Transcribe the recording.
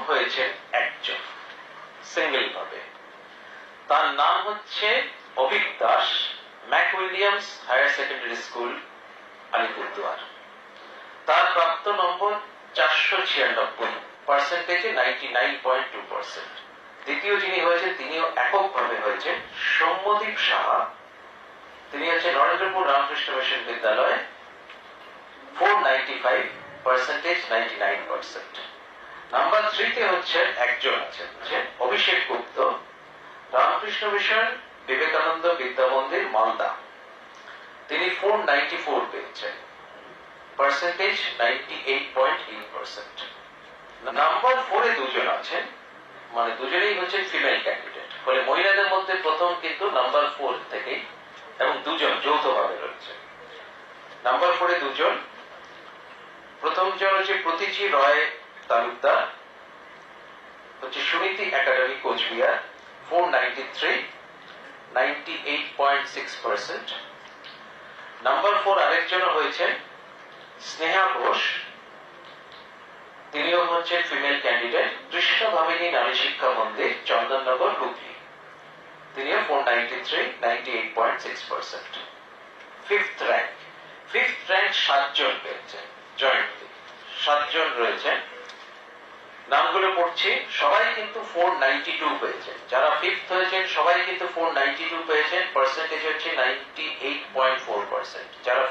হয়েছে একজন, সিঙ্গেল ভাবে। তার নাম হচ্ছে Abhik Das, Mac Williams higher secondary school, Alipurduar. তার প্রাপ্ত নম্বর 496, পার্সেন্টেজে 99.2%। দ্বিতীয় যিনি হয়েছেন তিনিও এককভাবে হয়েছেন সৌম্যদীপ সাহা, তিনি হচ্ছেন নরেন্দ্রপুর রামকৃষ্ণ মিশন বিদ্যালয়, 495, পার্সেন্টেজ 99%। নাম্বার 3 তে হচ্ছে একজন আছেন অভিষেক গুপ্ত, রামকৃষ্ণ মিশন বিবেকানন্দ বিদ্যা মন্দির, মালদা। তিনি 494 পেয়েছেন, পার্সেন্টেজ 98.8%। নাম্বার 4 এ দুজন আছেন, মানে দুজনেই হচ্ছেন ফিমেল ক্যান্ডিডেট, ফলে মহিলাদের মধ্যে প্রথম কিন্তু নাম্বার 4 থেকেই, এবং দুজন যৌথভাবে রয়েছে। নাম্বার 4 এ দুজন, প্রথম জন হচ্ছে প্রতীচি রয় তালুকদার, হচ্ছে সুনীতি একাডেমি, কোচবিহার, 493, 98.6%। নাম্বার 4 আরেকজন হয়েছে স্নেহা ঘোষ, তিনিও হচ্ছে ফিমেল ক্যান্ডিডেট, কৃষ্ণ ভাবিনী নারী শিক্ষা মন্দির, চন্দননগর, হুগলি। তিনিও 493, 98.6%। ফিফথ র্যাঙ্ক 7 জন পেয়েছেন, জয়েন্টলি 7 জন রয়েছেন। নামগুলো পড়ছি, সবাই কিন্তু 492 পেয়েছেন। যারা ফিফথ হয়েছেন সবাই কিন্তু 492 পেয়েছেন, পার্সেন্টেজ হচ্ছে 98.4%। যারা